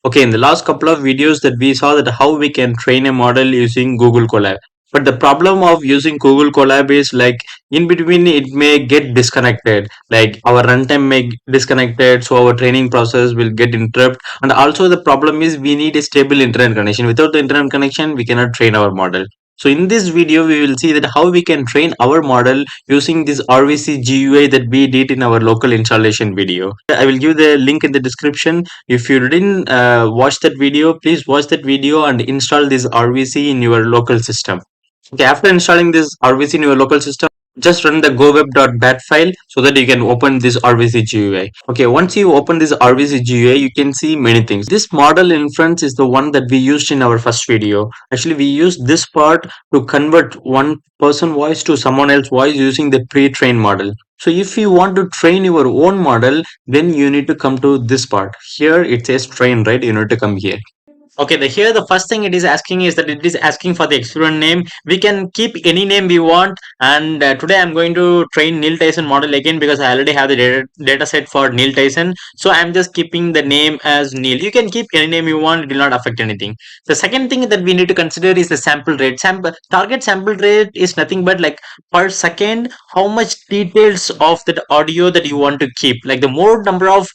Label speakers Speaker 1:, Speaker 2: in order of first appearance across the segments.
Speaker 1: Okay, in the last couple of videos that we saw that how we can train a model using Google Colab. But the problem of using Google Colab is like in between it may get disconnected. Like our runtime may get disconnected, so our training process will get interrupted. And also the problem is we need a stable internet connection. Without the internet connection, we cannot train our model. So in this video, we will see that how we can train our model using this RVC GUI that we did in our local installation video. I will give the link in the description. If you didn't watch that video, please watch that video and install this RVC in your local system. Okay, after installing this RVC in your local system, just run the goweb.bat file so that you can open this RVC GUI. Okay, once you open this RVC GUI, you can see many things. This model inference is the one that we used in our first video. Actually, we used this part to convert one person voice to someone else voice using the pre-trained model. So if you want to train your own model, then you need to come to this part. Here it says train, right? You need to come here. Okay, here the first thing it is asking is that it is asking for the experiment name. We can keep any name we want, and today I'm going to train Neil Tyson model again because I already have the data set for Neil Tyson. So I'm just keeping the name as Neil. You can keep any name you want; it will not affect anything. The second thing that we need to consider is the sample rate. Target sample rate is nothing but like per second how much details of that audio that you want to keep. Like the more number of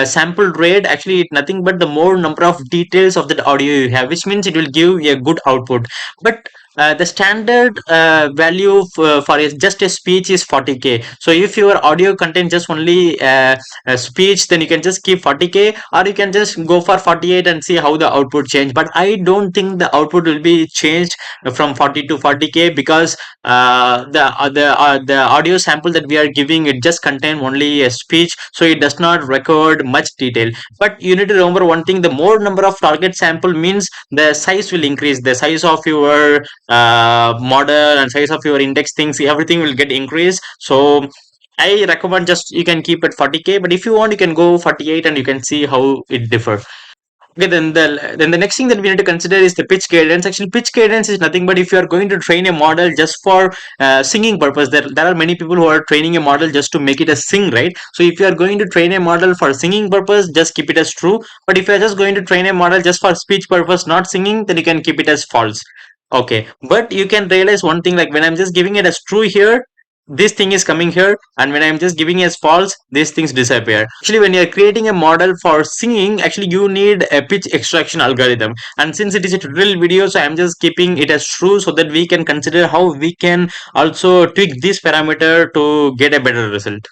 Speaker 1: sample rate, actually it nothing but the more number of details of that audio you have, which means it will give a good output. But the standard value for just a speech is 40k. So if your audio contains just only a speech, then you can just keep 40k, or you can just go for 48 and see how the output change. But I don't think the output will be changed from 40 to 40k because the audio sample that we are giving, it just contain only a speech, so it does not record much detail. But you need to remember one thing: the more number of target sample means the size will increase, the size of your model and size of your index things, everything will get increased. So I recommend just you can keep it 40k, but if you want you can go 48 and you can see how it differs. Okay, then the next thing that we need to consider is the pitch cadence. Actually, pitch cadence is nothing but if you are going to train a model just for singing purpose, there are many people who are training a model just to make it a sing, right? So if you are going to train a model for singing purpose, just keep it as true. But if you are just going to train a model just for speech purpose, not singing, then you can keep it as false. Okay, but you can realize one thing, like when I'm just giving it as true here, this thing is coming here, and when I'm just giving as false, these things disappear. Actually, when you're creating a model for singing, actually you need a pitch extraction algorithm, and since it is a tutorial video, so I'm just keeping it as true so that we can consider how we can also tweak this parameter to get a better result.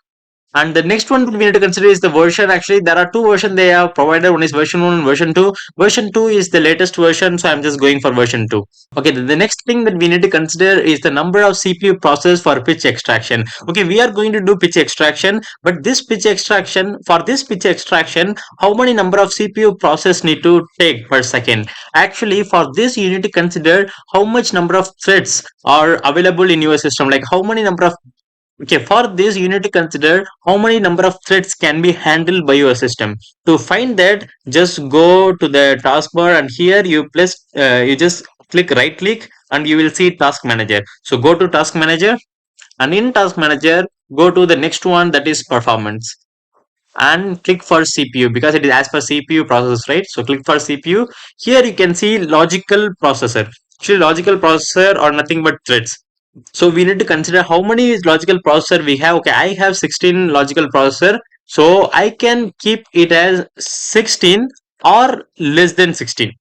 Speaker 1: And the next one we need to consider is the version. Actually, there are two versions they have provided. One is version 1 and version 2. Version 2 is the latest version, so I'm just going for version 2. Okay, the next thing that we need to consider is the number of CPU process for pitch extraction. Okay, we are going to do pitch extraction, but this pitch extraction, how many number of CPU process need to take per second? Actually, for this you need to consider how much number of threads are available in your system, like how many number of. Okay, for this you need to consider how many number of threads can be handled by your system. To find that, just go to the taskbar and here you just click right click and you will see task manager. So go to task manager, and in task manager go to the next one, that is performance, and click for CPU because it is as per CPU process, right? So click for CPU. Here you can see logical processor. Actually, logical processor are nothing but threads. So we need to consider how many logical processor we have. Okay, I have 16 logical processor, so I can keep it as 16 or less than 16.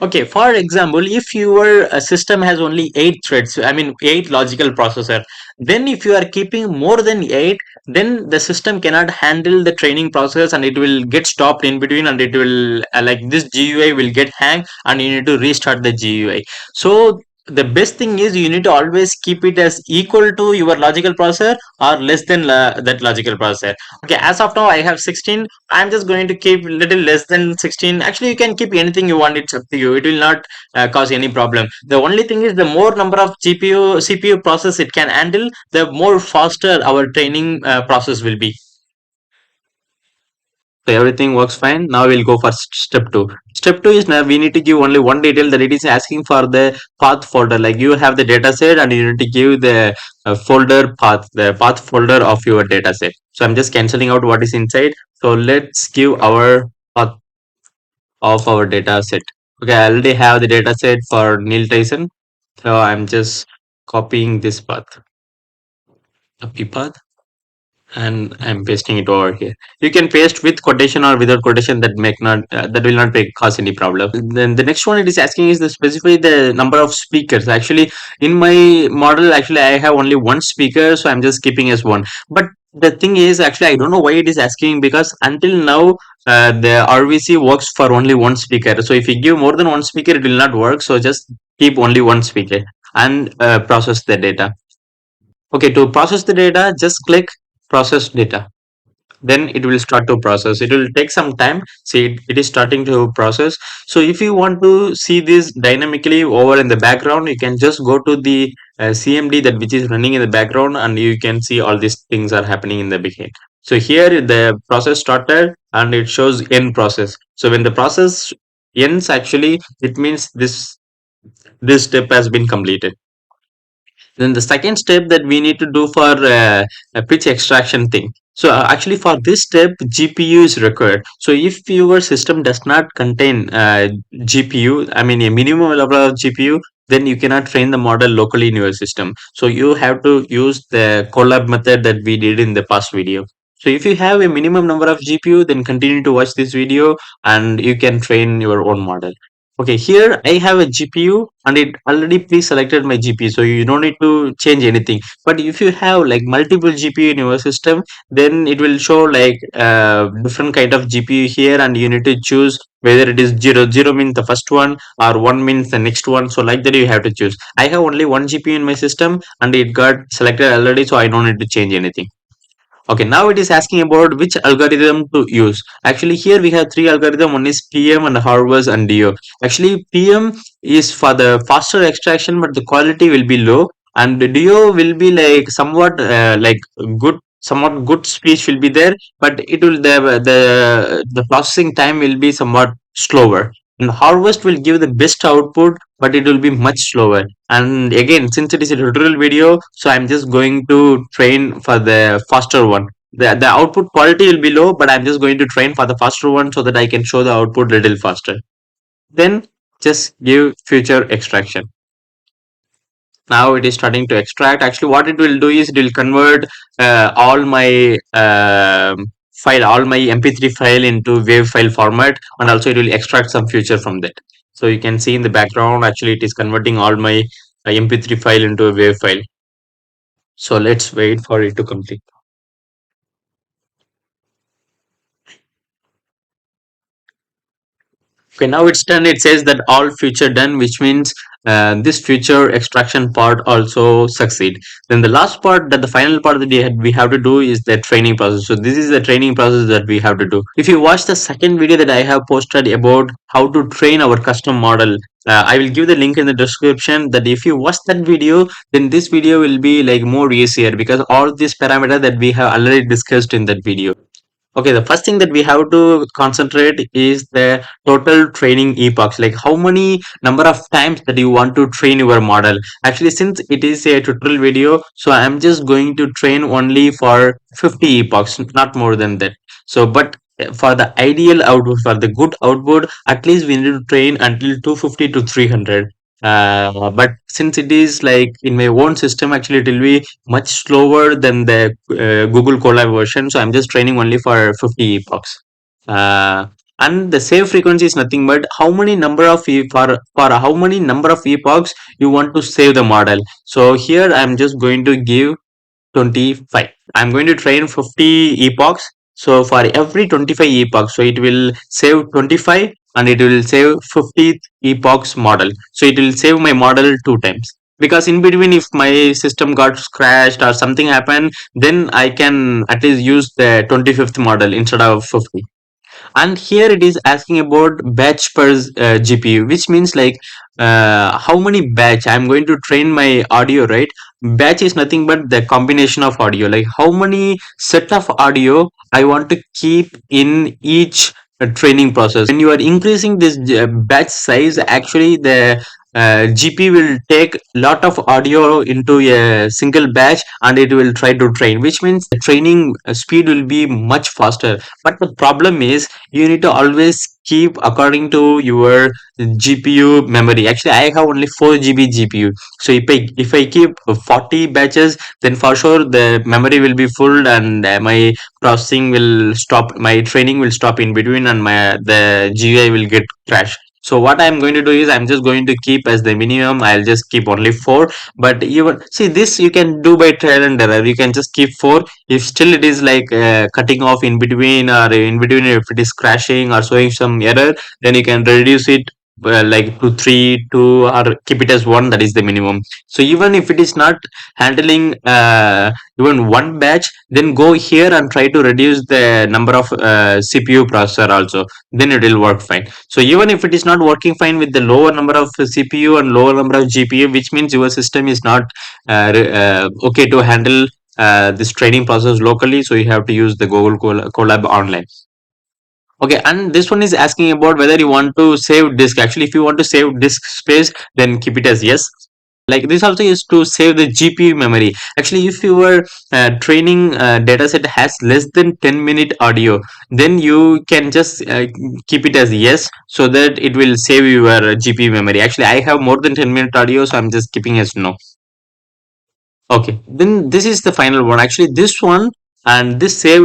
Speaker 1: Okay, for example, if your system has only 8 threads, I mean 8 logical processor, then if you are keeping more than 8, then the system cannot handle the training process and it will get stopped in between, and it will like this GUI will get hang and you need to restart the GUI. So the best thing is you need to always keep it as equal to your logical processor or less than that logical processor. Okay, as of now I have 16. I'm just going to keep little less than 16. Actually, you can keep anything you want. It's up to you. It will not cause any problem. The only thing is the more number of GPU, CPU process it can handle, the more faster our training process will be. So everything works fine. Now we'll go for step 2. Step 2 is now we need to give only one detail, that it is asking for the path folder. Like you have the data set and you need to give the folder path, the path folder of your data set. So I'm just cancelling out what is inside. So let's give our path of our data set. Okay, I already have the data set for Neil Tyson. So I'm just copying this path, copy path, and I'm pasting it over here. You can paste with quotation or without quotation. That will not cause any problem. Then the next one it is asking is the specify the number of speakers. Actually, in my model, actually I have only one speaker, so I'm just keeping as one. But the thing is, actually, I don't know why it is asking, because until now the RVC works for only one speaker. So if you give more than one speaker, it will not work. So just keep only one speaker and process the data. Okay, to process the data, just click process data. Then it will start to process. It will take some time. See, it is starting to process. So if you want to see this dynamically over in the background, you can just go to the CMD that which is running in the background, and you can see all these things are happening in the beginning. So here the process started and it shows end process. So when the process ends, actually it means this step has been completed. Then the second step that we need to do for a pitch extraction thing. So actually for this step, GPU is required. So if your system does not contain GPU, I mean a minimum level of GPU, then you cannot train the model locally in your system. So you have to use the collab method that we did in the past video. So if you have a minimum number of GPU, then continue to watch this video and you can train your own model. Okay, here I have a GPU and it already pre-selected my GPU, so you don't need to change anything. But if you have like multiple GPU in your system, then it will show like different kind of GPU here, and you need to choose whether it is zero means the first one or one means the next one. So like that you have to choose. I have only one GPU in my system and it got selected already, so I don't need to change anything. Okay, now it is asking about which algorithm to use. Actually, here we have three algorithm. One is PM and Harvest and DO. Actually, PM is for the faster extraction, but the quality will be low. And the DO will be like somewhat like somewhat good speech will be there, but it will the processing time will be somewhat slower. And Harvest will give the best output, but it will be much slower. And again, since it is a tutorial video, so I'm just going to train for the faster one. The output quality will be low, but I'm just going to train for the faster one so that I can show the output little faster. Then just give future extraction. Now it is starting to extract. Actually what it will do is it will convert all my all my mp3 file into wave file format, and also it will extract some feature from that. So you can see in the background, actually it is converting all my mp3 file into a wave file. So let's wait for it to complete. Okay, now it's done. It says that all feature done, which means this feature extraction part also succeed. Then the last part, that the final part that we have to do is the training process. So this is the training process that we have to do. If you watch the second video that I have posted about how to train our custom model, I will give the link in the description. That if you watch that video, then this video will be like more easier, because all these parameters that we have already discussed in that video. Okay, the first thing that we have to concentrate is the total training epochs, like how many number of times that you want to train your model. Actually, since it is a tutorial video, so I'm just going to train only for 50 epochs, not more than that. So, but for the ideal output, for the good output, at least we need to train until 250 to 300. But since it is like in my own system, actually it will be much slower than the Google Colab version. So I'm just training only for 50 epochs. Uh, and the save frequency is nothing but how many number of for how many number of epochs you want to save the model. So here I'm just going to give 25. I'm going to train 50 epochs. So for every 25 epochs, so it will save 25 and it will save 50 epochs model. So it will save my model two times. Because in between, if my system got crashed or something happened, then I can at least use the 25th model instead of 50. And here it is asking about batch per GPU, which means like how many batch I'm going to train my audio, right? Batch is nothing but the combination of audio, like how many set of audio I want to keep in each training process. When you are increasing this batch size, actually the GP will take lot of audio into a single batch and it will try to train, which means the training speed will be much faster. But the problem is you need to always keep according to your GPU memory. Actually, I have only 4 GB GPU. So if I keep 40 batches, then for sure the memory will be full and my processing will stop, my training will stop in between, and my the GUI will get crash. So what I'm going to do is I'm just going to keep as the minimum. I'll just keep only 4. But even see this you can do by trial and error. You can just keep 4. If still it is like cutting off in between, or in between if it is crashing or showing some error, then you can reduce it like to 3, 2, or keep it as 1. That is the minimum. So even if it is not handling even one batch, then go here and try to reduce the number of CPU processor also, then it will work fine. So even if it is not working fine with the lower number of CPU and lower number of GPU, which means your system is not okay to handle this training process locally, so you have to use the Google Colab online. Okay, and this one is asking about whether you want to save disk. Actually, if you want to save disk space, then keep it as yes. Like this also is to save the GPU memory. Actually, if your training data set has less than 10-minute audio, then you can just keep it as yes, so that it will save your GPU memory. Actually, I have more than 10-minute audio, so I'm just keeping as no. Okay, then this is the final one. Actually, this one and this save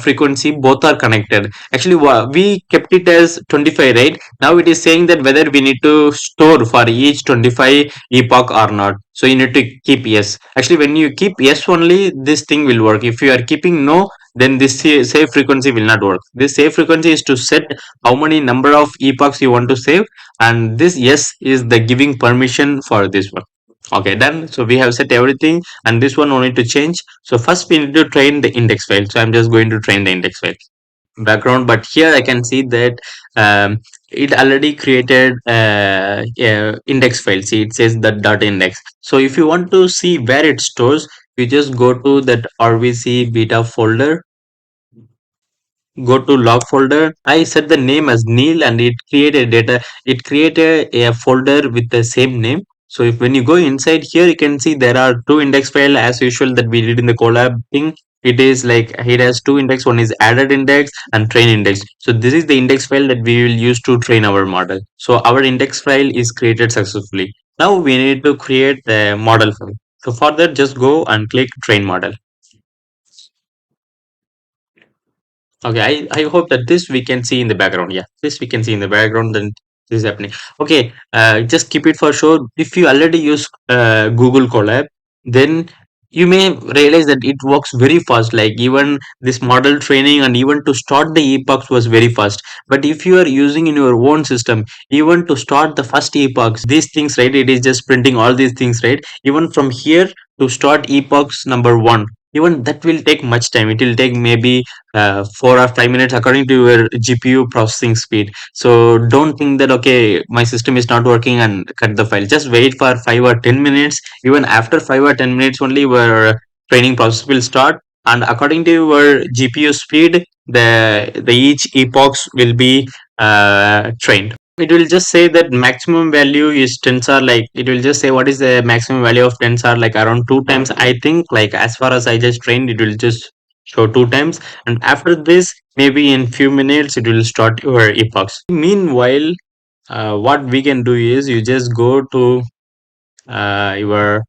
Speaker 1: frequency both are connected. Actually, we kept it as 25, right? Now it is saying that whether we need to store for each 25 epoch or not. So you need to keep yes. Actually, when you keep yes only, this thing will work. If you are keeping no, then this save frequency will not work. This save frequency is to set how many number of epochs you want to save, and this yes is the giving permission for this one. Okay, done. So we have set everything, and this one only to change. So first we need to train the index file. So I'm just going to train the index file background, but here I can see that it already created index file. See, it says the dot index. So if you want to see where it stores, you just go to that RVC beta folder, go to log folder. I set the name as Neil, and it created a folder with the same name. So if when you go inside here, you can see there are two index file as usual that we did in the collab thing. It is like it has two index. One is added index and train index. So this is the index file that we will use to train our model. So our index file is created successfully. Now we need to create the model file. So for that, just go and click train model. Okay, I hope that this we can see in the background. Yeah, this we can see in the background, then this is happening. Okay, just keep it for sure. If you already use Google Colab, then you may realize that it works very fast. Like even this model training and even to start the epochs was very fast. But if you are using in your own system, even to start the first epochs, these things, right? It is just printing all these things, right? Even from here to start epochs number one, even that will take much time. It will take maybe 4 or 5 minutes according to your GPU processing speed. So don't think that okay, my system is not working and cut the file. Just wait for 5 or 10 minutes. Even after 5 or 10 minutes only, your training process will start. And according to your GPU speed, the each epochs will be trained. It will just say that maximum value is tensor, like it will just say what is the maximum value of tensor, like around 2 times. I think like as far as I just trained, it will just show 2 times, and after this maybe in few minutes it will start your epochs. Meanwhile, what we can do is you just go to your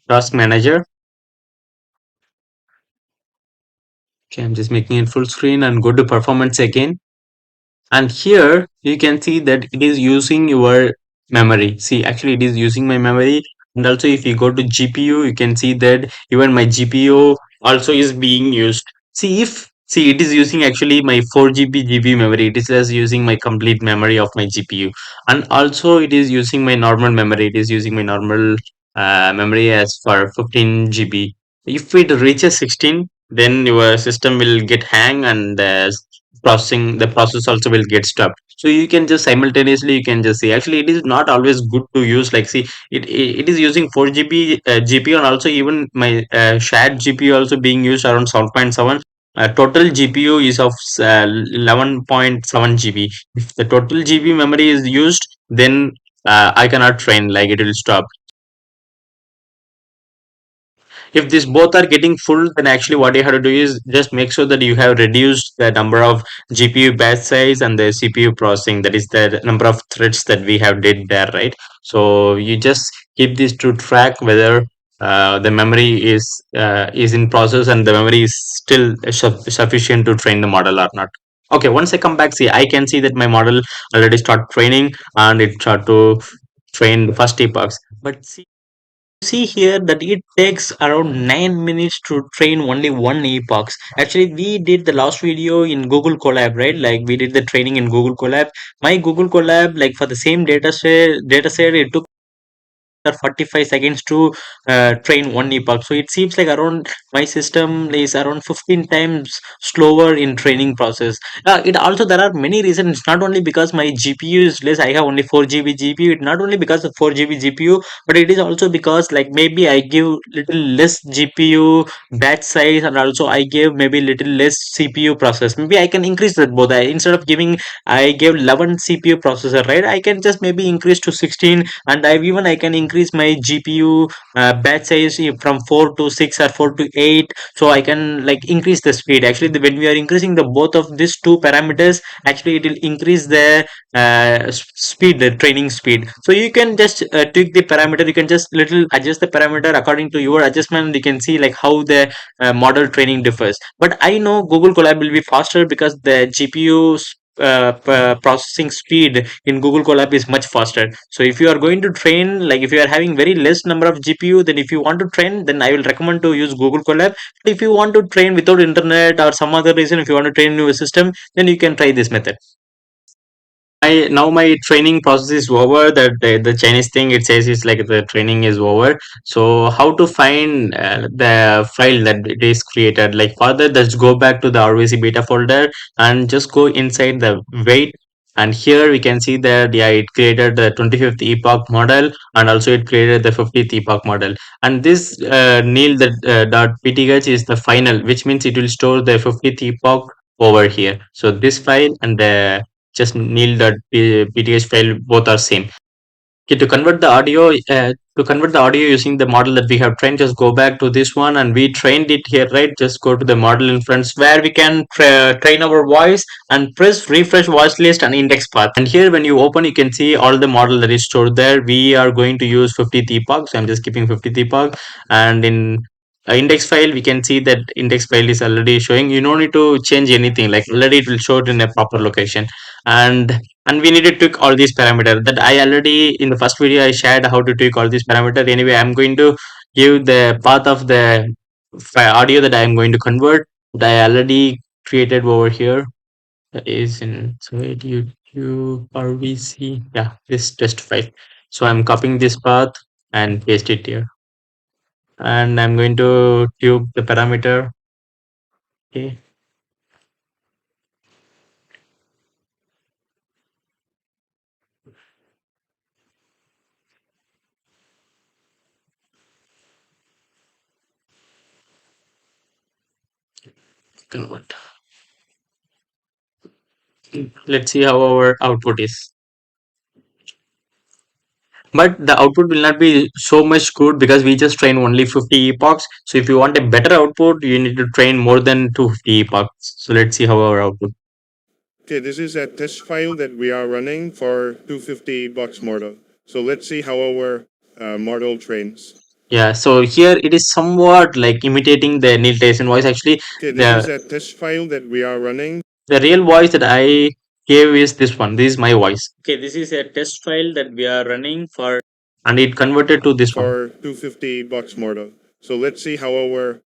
Speaker 1: task manager. Okay, I'm just making it full screen and go to performance again. And here you can see that it is using your memory. See, actually it is using my memory. And also if you go to GPU, you can see that even my GPU also is being used. See it is using actually my 4 GB GPU memory. It is just using my complete memory of my GPU. And also it is using my normal memory. It is using my normal memory as for 15 GB. If it reaches 16, then your system will get hang, and the process also will get stopped. So you can just simultaneously you can just see, actually it is not always good to use, like see it is using 4 GB GPU, and also even my shared GPU also being used around 7.7. Total GPU is of 11.7 GB. If the total GB memory is used, then I cannot train, like it will stop. If these both are getting full, then actually what you have to do is just make sure that you have reduced the number of GPU batch size and the CPU processing, that is the number of threads that we have did there, right? So you just keep this to track whether the memory is in process and the memory is still sufficient to train the model or not. Okay, once I come back, see, I can see that my model already start training and it start to train the first epochs. But see here that it takes around 9 minutes to train only one epochs. Actually, we did the last video in Google Colab, right? Like we did the training in Google Colab. My Google Colab, like for the same data set, it took 45 seconds to train one epoch. So it seems like around my system is around 15 times slower in training process. It also, there are many reasons. It's not only because my GPU is less. I have only 4 GB GPU. It's not only because of 4 GB GPU, but it is also because like maybe I give little less GPU batch size, and also I give maybe little less CPU process. Maybe I can increase that both. Instead of giving, I gave 11 CPU processor, right? I can just maybe increase to 16, and I can increase my GPU batch size from 4 to 6 or 4 to 8, so I can like increase the speed. Actually, when we are increasing the both of these two parameters, actually it will increase the speed, the training speed. So you can just tweak the parameter. You can just little adjust the parameter according to your adjustment. You can see like how the model training differs. But I know Google Colab will be faster because the GPU processing speed in Google Colab is much faster. So if you are going to train, like if you are having very less number of GPU, then if you want to train, then I will recommend to use Google Colab. If you want to train without internet or some other reason, if you want to train your system, then you can try this method. I now my training process is over. That the Chinese thing it says is like the training is over. So how to find the file that it is created? Like further, let's go back to the RVC beta folder and just go inside the wait. And here we can see that yeah, it created the 25th epoch model and also it created the 50th epoch model. And this nil the dot pth is the final, which means it will store the 50th epoch over here. So this file and the just nil.pth file, both are same. Okay, to convert the audio using the model that we have trained, just go back to this one and we trained it here, right? Just go to the model inference where we can train our voice and press refresh voice list and index path. And here when you open, you can see all the model that is stored there. We are going to use 50th epoch, so I'm just keeping 50th epoch. And in index file, we can see that index file is already showing. You don't need to change anything, like already it will show it in a proper location. And we need to tweak all these parameters that I already in the first video I shared how to tweak all these parameters. Anyway, I'm going to give the path of the audio that I'm going to convert that I already created over here. That is inside YouTube RVC. Yeah, this test file. So I'm copying this path and paste it here. And I'm going to tube the parameter. Okay. Convert. Let's see how our output is. But the output will not be so much good because we just train only 50 epochs. So if you want a better output, you need to train more than 250 epochs. So let's see how our output.
Speaker 2: Okay, this is a test file that we are running for 250 bucks model. So let's see how our model trains.
Speaker 1: Yeah, so here it is somewhat like imitating the Neil Tyson voice. Actually,
Speaker 2: Okay, this is a test file that we are running.
Speaker 1: the real voice that I gave is this one. This is my voice. Okay, this is a test file that we are running for, and it converted to this one.
Speaker 2: For 250 bucks model. So let's see how our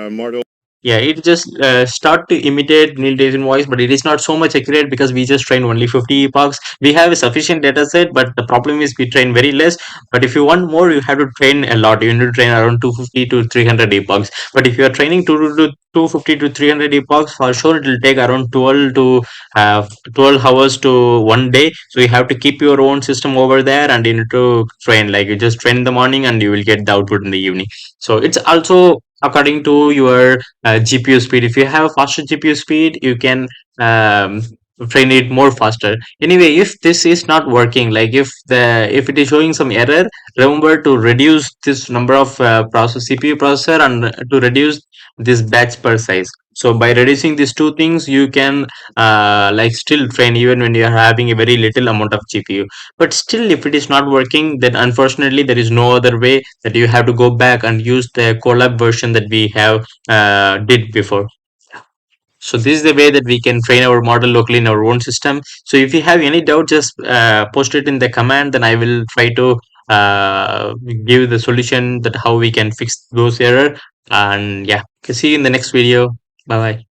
Speaker 2: model.
Speaker 1: Yeah, it just start to imitate Neil Tyson voice, but it is not so much accurate because we just train only 50 epochs. We have a sufficient data set, but the problem is we train very less. But if you want more, you have to train a lot. You need to train around 250 to 300 epochs. But if you are training 250 to 300 epochs, for sure it will take around 12 to 12 hours to 1 day. So you have to keep your own system over there and you need to train. Like you just train in the morning and you will get the output in the evening. So it's also according to your GPU speed. If you have a faster GPU speed, you can train it more faster. Anyway, if this is not working, like if it is showing some error, remember to reduce this number of process CPU processor, and to reduce this batch per size. So by reducing these two things, you can like still train even when you are having a very little amount of GPU. But still, if it is not working, then unfortunately there is no other way that you have to go back and use the collab version that we have did before. So this is the way that we can train our model locally in our own system. So if you have any doubt, just post it in the command, then I will try to give the solution that how we can fix those error. And yeah, see you in the next video. Bye bye.